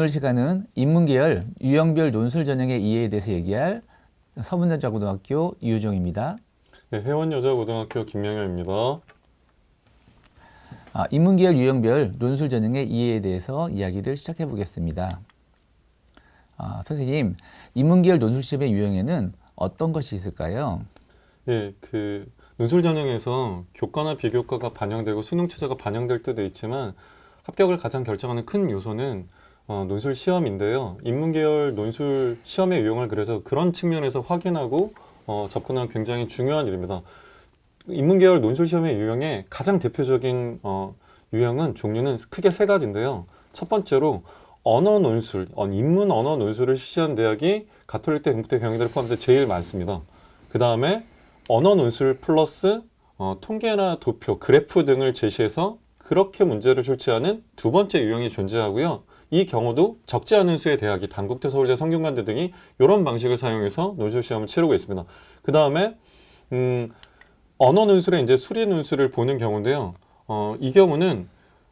시간은 인문계열 유형별 논술 전형의 이해에 대해서 얘기할 서문여자고등학교 이유정입니다. 네, 혜원여자고등학교 김명현입니다. 인문계열 유형별 논술 전형의 이해에 대해서 이야기를 시작해 보겠습니다. 선생님, 인문계열 논술 시험의 유형에는 어떤 것이 있을까요? 예, 논술 전형에서 교과나 비교과가 반영되고 수능 최저가 반영될 때도 있지만 합격을 가장 결정하는 큰 요소는 논술 시험인데요. 인문계열 논술 시험의 유형을 그래서 그런 측면에서 확인하고 접근하는 굉장히 중요한 일입니다. 인문계열 논술 시험의 유형의 가장 대표적인 유형은 종류는 크게 세 가지인데요. 첫 번째로 언어 논술, 인문 언어 논술을 실시한 대학이 가톨릭대, 경북대, 경희대를 포함해서 제일 많습니다. 그 다음에 언어 논술 플러스 통계나 도표, 그래프 등을 제시해서 그렇게 문제를 출제하는 두 번째 유형이 존재하고요. 이 경우도 적지 않은 수의 대학이 단국대, 서울대, 성균관대 등이 이런 방식을 사용해서 논술 시험을 치르고 있습니다. 그 다음에 언어 논술에 이제 수리 논술을 보는 경우인데요. 이 경우는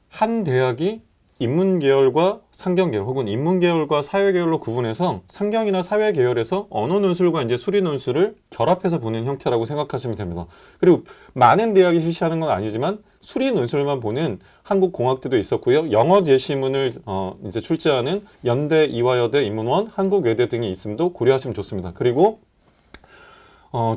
한 대학이 인문계열과 상경계열 혹은 인문계열과 사회계열로 구분해서 상경이나 사회계열에서 언어 논술과 이제 수리 논술을 결합해서 보는 형태라고 생각하시면 됩니다. 그리고 많은 대학이 실시하는 건 아니지만 수리 논술만 보는 한국공학대도 있었고요. 영어 제시문을 이제 출제하는 연대, 이화여대, 인문원, 한국외대 등이 있음도 고려하시면 좋습니다. 그리고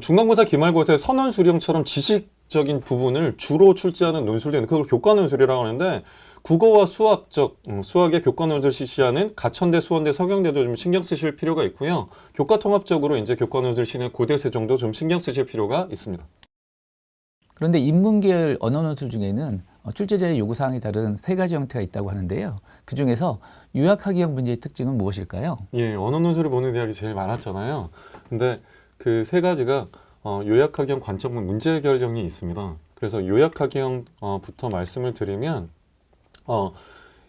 중간고사, 기말고사의 선원 수령처럼 지식적인 부분을 주로 출제하는 논술도 그걸 교과 논술이라고 하는데 국어와 수학의 교과 논술을 실시하는 가천대, 수원대, 서경대도 좀 신경 쓰실 필요가 있고요. 교과 통합적으로 이제 교과 논술 실시는 고대, 세종도 좀 신경 쓰실 필요가 있습니다. 그런데 인문계열 언어 논술 중에는 출제자의 요구사항이 다른 세 가지 형태가 있다고 하는데요. 그 중에서 요약하기형 문제의 특징은 무엇일까요? 예, 언어 논술을 보는 대학이 제일 많았잖아요. 근데 그 세 가지가 요약하기형, 관점문, 문제 해결형이 있습니다. 그래서 요약하기형부터 말씀을 드리면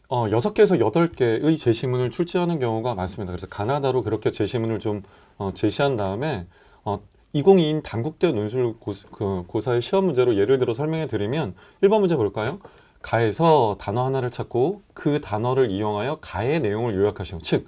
6개에서 8개의 제시문을 출제하는 경우가 많습니다. 그래서 가나다로 그렇게 제시문을 좀 제시한 다음에 2022 단국대 논술 고사의 시험 문제로 예를 들어 설명해 드리면 1번 문제 볼까요? 가에서 단어 하나를 찾고 그 단어를 이용하여 가의 내용을 요약하시오. 즉,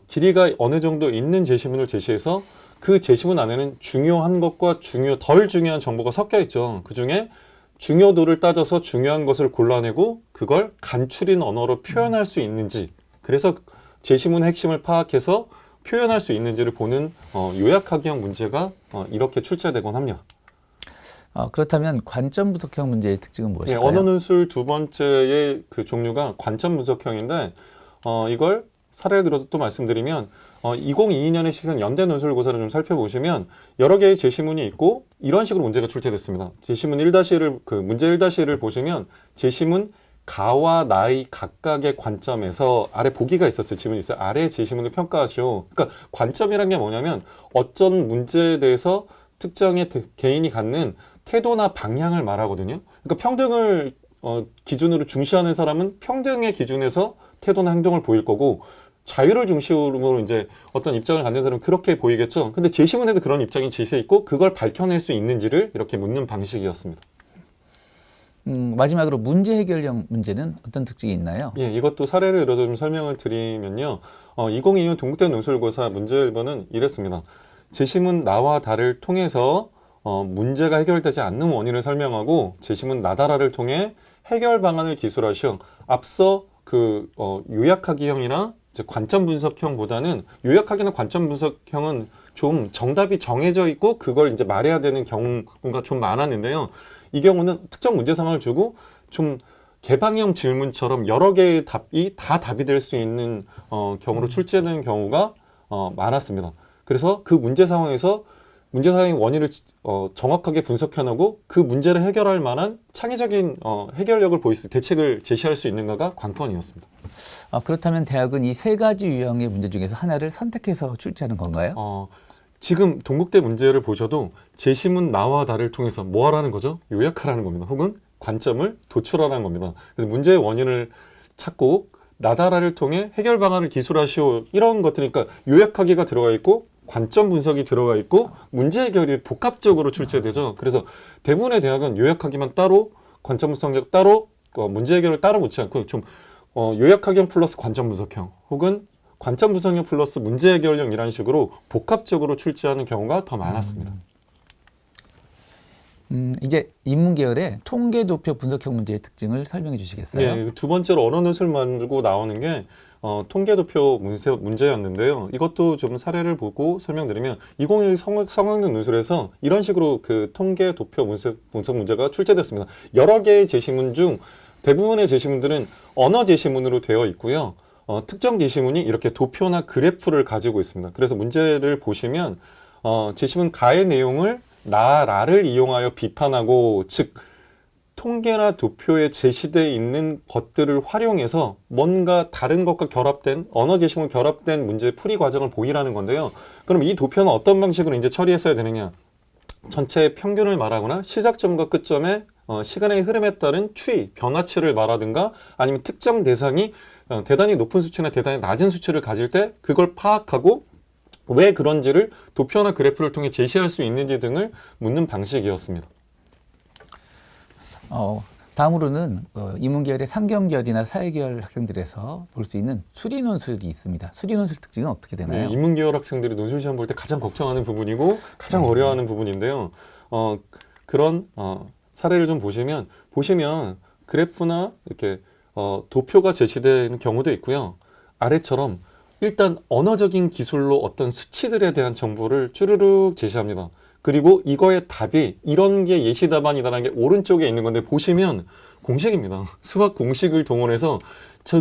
길이가 어느 정도 있는 제시문을 제시해서 그 제시문 안에는 중요한 것과 덜 중요한 정보가 섞여 있죠. 그 중에 중요도를 따져서 중요한 것을 골라내고 그걸 간추린 언어로 표현할 수 있는지, 그래서 제시문의 핵심을 파악해서 표현할 수 있는지를 보는 요약하기형 문제가 이렇게 출제되곤 합니다. 그렇다면 관점 분석형 문제의 특징은 무엇일까요? 네, 언어 논술 두 번째의 그 종류가 관점 분석형인데 이걸 사례를 들어서 또 말씀드리면 2022년에 시즌 연대 논술고사를 좀 살펴보시면 여러 개의 제시문이 있고 이런 식으로 문제가 출제됐습니다. 제시문 1-1을 문제 1-1을 보시면 제시문 가와 나의 각각의 관점에서 아래 보기가 있었어요. 지문이 있어요. 아래 제시문을 평가하시오. 그러니까 관점이란 게 뭐냐면 어떤 문제에 대해서 특정의 개인이 갖는 태도나 방향을 말하거든요. 그러니까 평등을 기준으로 중시하는 사람은 평등의 기준에서 태도나 행동을 보일 거고, 자유를 중심으로 이제 어떤 입장을 갖는 사람은 그렇게 보이겠죠. 근데 제시문에도 그런 입장이 제시해 있고 그걸 밝혀낼 수 있는지를 이렇게 묻는 방식이었습니다. 마지막으로 문제 해결형 문제는 어떤 특징이 있나요? 예, 이것도 사례를 들어서 좀 설명을 드리면요. 2022년 동국대 논술고사 문제 1번은 이랬습니다. 제시문 나와 다를 통해서 문제가 해결되지 않는 원인을 설명하고 제시문 나다라를 통해 해결 방안을 기술하시오. 앞서 요약하기형이나 관점 분석형보다는 요약하기나 관점 분석형은 좀 정답이 정해져 있고 그걸 이제 말해야 되는 경우가 좀 많았는데요. 이 경우는 특정 문제 상황을 주고 좀 개방형 질문처럼 여러 개의 답이 다 답이 될 수 있는 경우로 출제되는 경우가 많았습니다. 그래서 그 문제 상황에서 문제 상황의 원인을 정확하게 분석해내고 그 문제를 해결할 만한 창의적인 해결력을 대책을 제시할 수 있는가가 관건이었습니다. 그렇다면 대학은 이 세 가지 유형의 문제 중에서 하나를 선택해서 출제하는 건가요? 지금 동국대 문제를 보셔도 제시문 나와 다를 통해서 뭐 하라는 거죠? 요약하라는 겁니다. 혹은 관점을 도출하라는 겁니다. 그래서 문제의 원인을 찾고 나다라를 통해 해결 방안을 기술하시오. 이런 것들이니까 요약하기가 들어가 있고 관점 분석이 들어가 있고 문제 해결이 복합적으로 출제되죠. 그래서 대부분의 대학은 요약하기만 따로, 관점 분석력 따로, 문제 해결을 따로 묻지 않고 좀 요약학형 플러스 관점 분석형 혹은 관점 분석형 플러스 문제 해결형 이런 식으로 복합적으로 출제하는 경우가 더 많았습니다. 이제 인문 계열의 통계 도표 분석형 문제의 특징을 설명해 주시겠어요? 네, 두 번째로 언어 논술 만들고 나오는 게 통계 도표 문제였는데요. 이것도 좀 사례를 보고 설명드리면 2021 성학년 논술에서 이런 식으로 그 통계 도표 분석 문제가 출제됐습니다. 여러 개의 제시문 중 대부분의 제시문들은 언어 제시문으로 되어 있고요. 특정 제시문이 이렇게 도표나 그래프를 가지고 있습니다. 그래서 문제를 보시면 제시문 가의 내용을 나라를 이용하여 비판하고, 즉 통계나 도표에 제시되어 있는 것들을 활용해서 뭔가 다른 것과 결합된 언어 제시문 결합된 문제 풀이 과정을 보이라는 건데요. 그럼 이 도표는 어떤 방식으로 이제 처리했어야 되느냐? 전체의 평균을 말하거나 시작점과 끝점의 시간의 흐름에 따른 추이, 변화치를 말하든가, 아니면 특정 대상이 대단히 높은 수치나 대단히 낮은 수치를 가질 때 그걸 파악하고 왜 그런지를 도표나 그래프를 통해 제시할 수 있는지 등을 묻는 방식이었습니다. 다음으로는 인문계열의 상경계열이나 사회계열 학생들에서 볼 수 있는 수리 논술이 있습니다. 수리 논술 특징은 어떻게 되나요? 네, 인문계열 학생들이 논술 시험 볼 때 가장 걱정하는 부분이고 가장 어려워하는 부분인데요. 그런 사례를 좀 보시면 그래프나 이렇게 도표가 제시되는 경우도 있고요. 아래처럼 일단 언어적인 기술로 어떤 수치들에 대한 정보를 쭈르륵 제시합니다. 그리고 이거의 답이 이런 게 예시 답안이다라는 게 오른쪽에 있는 건데 보시면 공식입니다. 수학 공식을 동원해서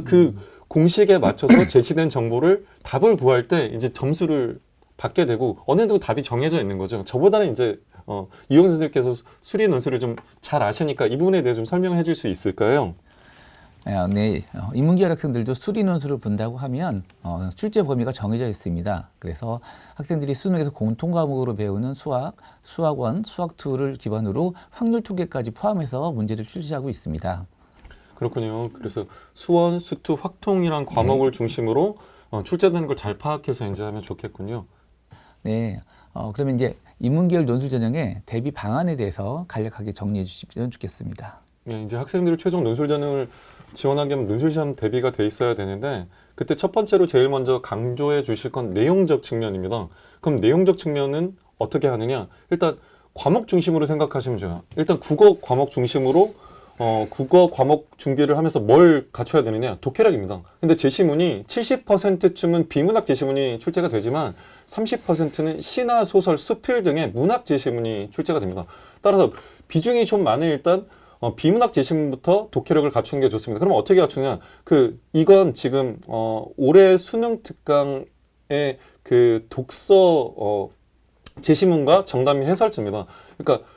그 공식에 맞춰서 제시된 정보를 답을 구할 때 이제 점수를 받게 되고 어느 정도 답이 정해져 있는 거죠. 저보다는 이제 이용 선생님께서 수리 논술을 좀 잘 아시니까 이 부분에 대해 좀 설명해 줄 수 있을까요? 네, 인문계열 학생들도 수리 논술을 본다고 하면 출제 범위가 정해져 있습니다. 그래서 학생들이 수능에서 공통 과목으로 배우는 수학, 수학1, 수학2를 기반으로 확률 통계까지 포함해서 문제를 출제하고 있습니다. 그렇군요. 그래서 수원, 수2, 확통이란 과목을 중심으로 출제되는 걸 잘 파악해서 인지하면 좋겠군요. 네, 그러면 이제 인문계열 논술 전형의 대비 방안에 대해서 간략하게 정리해 주시면 좋겠습니다. 네, 이제 학생들이 최종 논술 전형을 지원하게 하면 논술 시험 대비가 돼 있어야 되는데 그때 첫 번째로 제일 먼저 강조해 주실 건 내용적 측면입니다. 그럼 내용적 측면은 어떻게 하느냐? 일단 과목 중심으로 생각하시면 돼요. 일단 국어 과목 중심으로 국어 과목 준비를 하면서 뭘 갖춰야 되느냐? 독해력입니다. 근데 제시문이 70%쯤은 비문학 제시문이 출제가 되지만 30%는 시나 소설, 수필 등의 문학 제시문이 출제가 됩니다. 따라서 비중이 좀 많은 일단 비문학 제시문부터 독해력을 갖추는 게 좋습니다. 그럼 어떻게 갖추냐? 이건 지금 올해 수능 특강의 그 독서 제시문과 정답 및 해설지입니다. 그러니까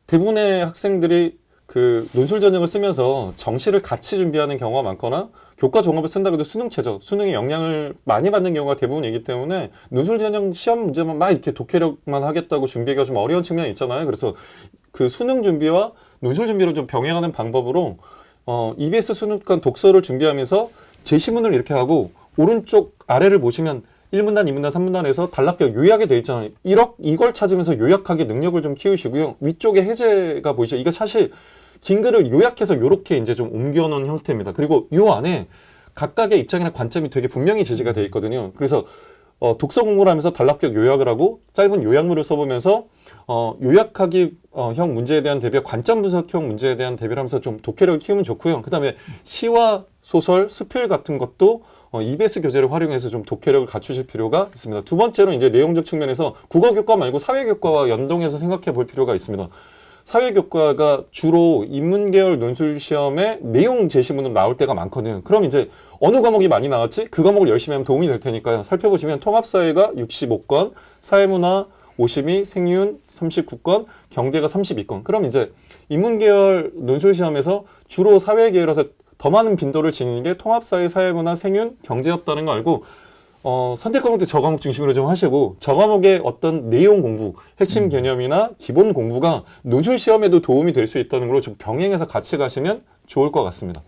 대부분의 학생들이 그 논술 전형을 쓰면서 정시를 같이 준비하는 경우가 많거나 교과 종합을 쓴다고 해도 수능 최저, 수능에 영향을 많이 받는 경우가 대부분이기 때문에 논술 전형 시험 문제만 막 이렇게 독해력만 하겠다고 준비하기가 좀 어려운 측면이 있잖아요. 그래서 그 수능 준비와 논술 준비를 좀 병행하는 방법으로 EBS 수능권 독서를 준비하면서 제시문을 이렇게 하고 오른쪽 아래를 보시면 1문단, 2문단, 3문단에서 단락격 요약이 돼 있잖아요. 이걸 찾으면서 요약하기 능력을 좀 키우시고요. 위쪽에 해제가 보이죠? 이거 사실 긴 글을 요약해서 이렇게 이제 좀 옮겨놓은 형태입니다. 그리고 이 안에 각각의 입장이나 관점이 되게 분명히 제시가 돼 있거든요. 그래서 독서 공부를 하면서 단락격 요약을 하고 짧은 요약물을 써보면서 요약하기 형 문제에 대한 대비와 관점 분석형 문제에 대한 대비를 하면서 좀 독해력을 키우면 좋고요. 그 다음에 시와 소설, 수필 같은 것도 EBS 교재를 활용해서 좀 독해력을 갖추실 필요가 있습니다. 두 번째로 이제 내용적 측면에서 국어교과 말고 사회교과와 연동해서 생각해 볼 필요가 있습니다. 사회교과가 주로 인문계열 논술 시험에 내용 제시문으로 나올 때가 많거든요. 그럼 이제 어느 과목이 많이 나왔지? 그 과목을 열심히 하면 도움이 될 테니까요. 살펴보시면 통합사회가 65건, 사회문화 52, 생윤 39건, 경제가 32건. 그럼 이제 인문계열 논술 시험에서 주로 사회계열에서 더 많은 빈도를 지니는 게 통합사회, 사회문화, 생윤, 경제였다는 거 알고 선택 과목도 저 과목 중심으로 좀 하시고 저 과목의 어떤 내용 공부, 핵심 개념이나 기본 공부가 논술 시험에도 도움이 될 수 있다는 걸로 좀 병행해서 같이 가시면 좋을 것 같습니다.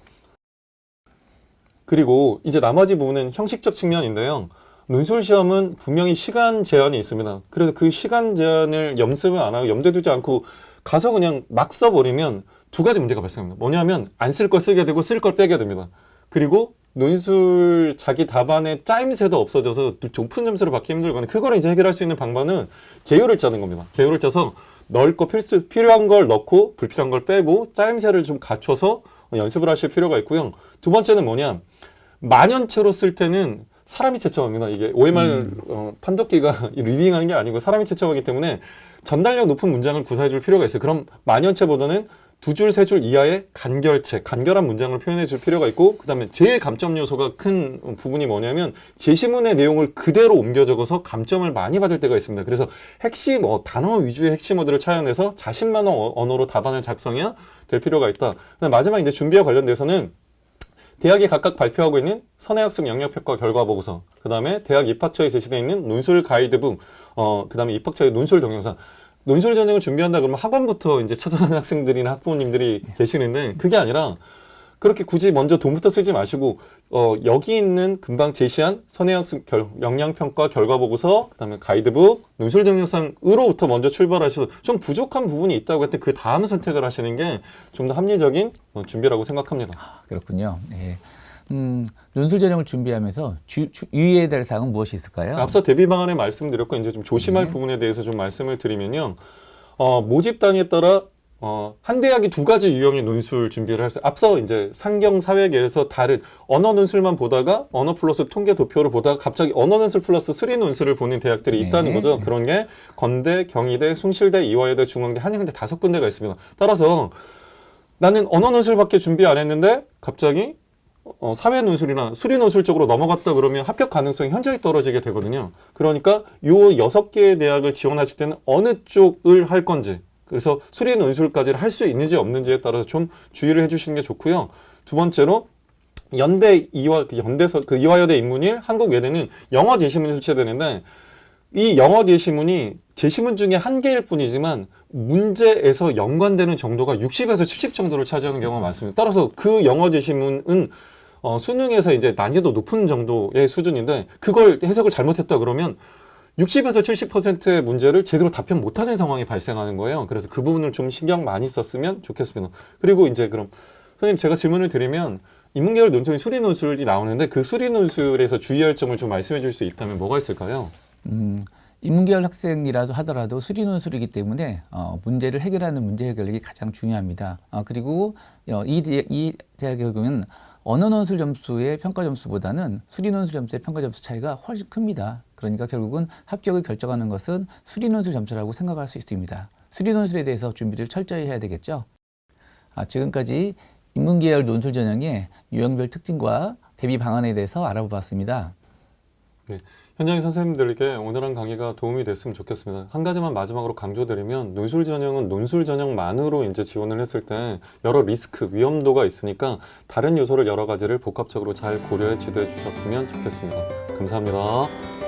그리고 이제 나머지 부분은 형식적 측면인데요. 논술 시험은 분명히 시간 제한이 있습니다. 그래서 그 시간 제한을 염습을 안 하고 염두에 두지 않고 가서 그냥 막 써버리면 두 가지 문제가 발생합니다. 뭐냐면 안 쓸 걸 쓰게 되고 쓸 걸 빼게 됩니다. 그리고 논술 자기 답안의 짜임새도 없어져서 높은 점수를 받기 힘들거나 그거를 이제 해결할 수 있는 방법은 계율을 짜는 겁니다. 계율을 짜서 넣을 거 필요한 걸 넣고 불필요한 걸 빼고 짜임새를 좀 갖춰서 연습을 하실 필요가 있고요. 두 번째는 뭐냐? 만연체로 쓸 때는 사람이 채점합니다. 이게 OMR 판독기가 리딩하는 게 아니고 사람이 채점하기 때문에 전달력 높은 문장을 구사해 줄 필요가 있어요. 그럼 만연체보다는 두 줄, 세 줄 이하의 간결체, 간결한 문장을 표현해 줄 필요가 있고, 그 다음에 제일 감점 요소가 큰 부분이 뭐냐면 제시문의 내용을 그대로 옮겨 적어서 감점을 많이 받을 때가 있습니다. 그래서 핵심, 단어 위주의 핵심어들을 차용해서 자신만의 언어로 답안을 작성해야 될 필요가 있다. 그다음에 마지막 이제 준비와 관련돼서는 대학이 각각 발표하고 있는 선행학습 영역평가 결과 보고서, 그 다음에 대학 입학처에 제시되어 있는 논술 가이드북, 그 다음에 입학처의 논술 동영상. 논술 전형을 준비한다 그러면 학원부터 이제 찾아가는 학생들이나 학부모님들이 계시는데 그게 아니라 그렇게 굳이 먼저 돈부터 쓰지 마시고 여기 있는 금방 제시한 선행학습 역량평가 결과보고서 그다음에 가이드북, 논술 동영상으로부터 먼저 출발하셔서 좀 부족한 부분이 있다고 할 때 그 다음 선택을 하시는 게 좀 더 합리적인 준비라고 생각합니다. 그렇군요. 예. 논술 전형을 준비하면서 유의해야 될 사항은 무엇이 있을까요? 앞서 대비 방안에 말씀드렸고 이제 좀 조심할 부분에 대해서 좀 말씀을 드리면요. 모집단에 따라 한 대학이 두 가지 유형의 논술 준비를 할 수, 앞서 이제 상경 사회계에서 다른 언어 논술만 보다가 언어 플러스 통계 도표를 보다가 갑자기 언어 논술 플러스 수리 논술을 보는 대학들이 있다는 거죠. 그런 게 건대, 경희대, 숭실대, 이화여대, 중앙대, 한양대 5군데가 있습니다. 따라서 나는 언어 논술밖에 준비 안 했는데 갑자기 사회 논술이나 수리 논술 쪽으로 넘어갔다 그러면 합격 가능성이 현저히 떨어지게 되거든요. 그러니까 요 6개의 대학을 지원하실 때는 어느 쪽을 할 건지, 그래서 수리 논술까지를 할 수 있는지 없는지에 따라서 좀 주의를 해주시는 게 좋고요. 두 번째로 연대 이화여대 인문일 한국외대는 영어 제시문이 출제되는데 이 영어 제시문이 제시문 중에 한 개일 뿐이지만 문제에서 연관되는 정도가 60에서 70 정도를 차지하는 경우가 많습니다. 따라서 그 영어 제시문은 수능에서 이제 난이도 높은 정도의 수준인데 그걸 해석을 잘못했다 그러면 60에서 70%의 문제를 제대로 답변 못하는 상황이 발생하는 거예요. 그래서 그 부분을 좀 신경 많이 썼으면 좋겠습니다. 그리고 이제 그럼 선생님 제가 질문을 드리면 인문계열 논술이 수리 논술이 나오는데 그 수리 논술에서 주의할 점을 좀 말씀해 줄 수 있다면 뭐가 있을까요? 인문계열 학생이라도 하더라도 수리 논술이기 때문에 문제를 해결하는 문제 해결력이 가장 중요합니다. 그리고 이 대학에 보면 언어 논술 점수의 평가 점수보다는 수리 논술 점수의 평가 점수 차이가 훨씬 큽니다. 그러니까 결국은 합격을 결정하는 것은 수리 논술 점수라고 생각할 수 있습니다. 수리 논술에 대해서 준비를 철저히 해야 되겠죠. 지금까지 인문계열 논술 전형의 유형별 특징과 대비 방안에 대해서 알아보았습니다. 네. 현장의 선생님들에게 오늘 한 강의가 도움이 됐으면 좋겠습니다. 한 가지만 마지막으로 강조드리면 논술 전형은 논술 전형만으로 이제 지원을 했을 때 여러 리스크, 위험도가 있으니까 다른 요소를 여러 가지를 복합적으로 잘 고려해 지도해 주셨으면 좋겠습니다. 감사합니다.